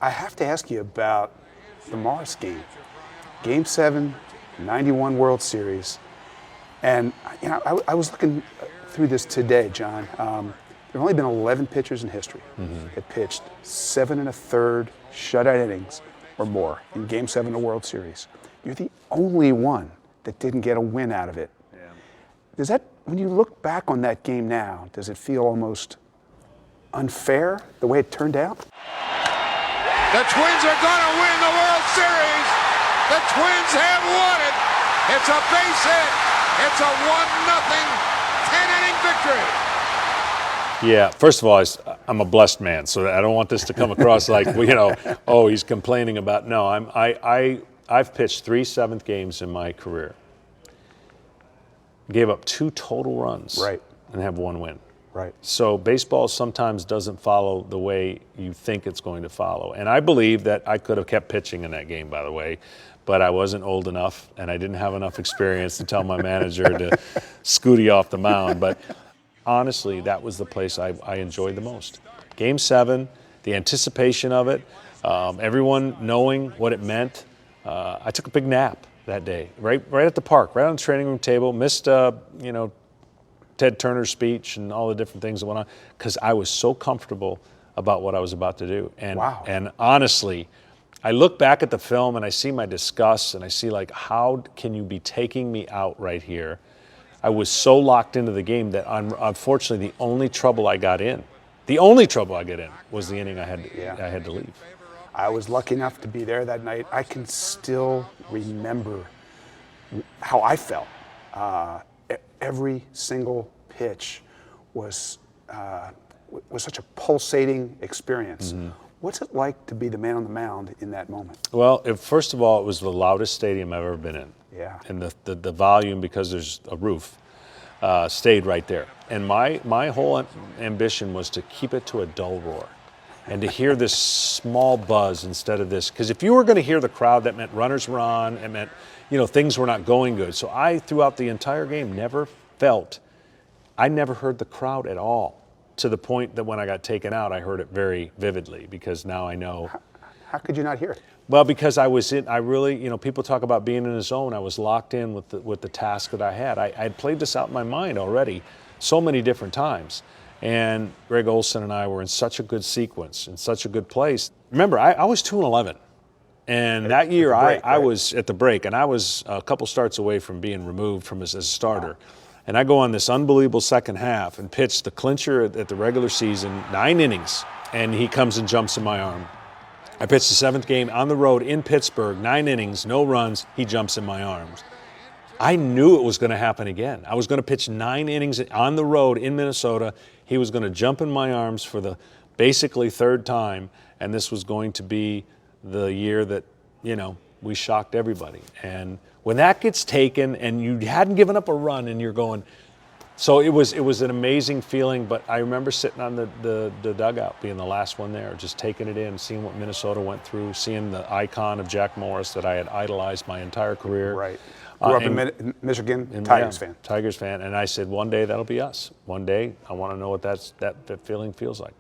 I have to ask you about the Morris game. Game 7, 91 World Series. And I was looking through this today, John. There have only been 11 pitchers in history that pitched 7 1/3 shutout innings or more in Game 7 of the World Series. You're the only one that didn't get a win out of it. Yeah. Does that, when you look back on that game now, does it feel almost unfair the way it turned out? The Twins are going to win the World Series. The Twins have won it. It's a base hit. It's a 1-0 10-inning victory. Yeah, first of all, I'm a blessed man, so I don't want this to come across like, oh, he's complaining about. No, I've pitched 3 seventh games in my career. Gave up 2 total runs, right, and have 1 win. Right. So baseball sometimes doesn't follow the way you think it's going to follow. And I believe that I could have kept pitching in that game, by the way, but I wasn't old enough and I didn't have enough experience to tell my manager to scooty off the mound. But honestly, that was the place I enjoyed the most. Game 7, the anticipation of it, everyone knowing what it meant. I took a big nap that day, right at the park, right on the training room table, missed, Ted Turner's speech and all the different things that went on, because I was so comfortable about what I was about to do. And, wow. And honestly, I look back at the film and I see my disgust and I see, like, how can you be taking me out right here? I was so locked into the game that unfortunately the only trouble I got in was the inning I had to leave. I was lucky enough to be there that night. I can still remember how I felt. Every single pitch was such a pulsating experience. Mm-hmm. What's it like to be the man on the mound in that moment? Well, first of all, it was the loudest stadium I've ever been in. Yeah. And the volume, because there's a roof, stayed right there. And my whole ambition was to keep it to a dull roar and to hear this small buzz instead of this. Because if you were going to hear the crowd, that meant runners were on, it meant things were not going good. So I, throughout the entire game, I never heard the crowd at all, to the point that when I got taken out, I heard it very vividly, because now I know. How could you not hear it? Well, because I really, people talk about being in a zone. I was locked in with the task that I had. I had played this out in my mind already so many different times. And Greg Olson and I were in such a good sequence, in such a good place. Remember, I was 2-11. And that year, I was at the break, and I was a couple starts away from being removed from as a starter. Wow. And I go on this unbelievable second half and pitch the clincher at the regular season, 9 innings, and he comes and jumps in my arm. I pitched the 7th game on the road in Pittsburgh, 9 innings, no runs, he jumps in my arms. I knew it was going to happen again. I was going to pitch 9 innings on the road in Minnesota. He was going to jump in my arms for the basically 3rd time, and this was going to be the year that, we shocked everybody. And when that gets taken and you hadn't given up a run and you're going, so it was an amazing feeling. But I remember sitting on the dugout, being the last one there, just taking it in, seeing what Minnesota went through, seeing the icon of Jack Morris that I had idolized my entire career. Right. Grew up in Michigan, Tigers fan. Tigers fan. And I said, one day that'll be us. One day I want to know what that feeling feels like.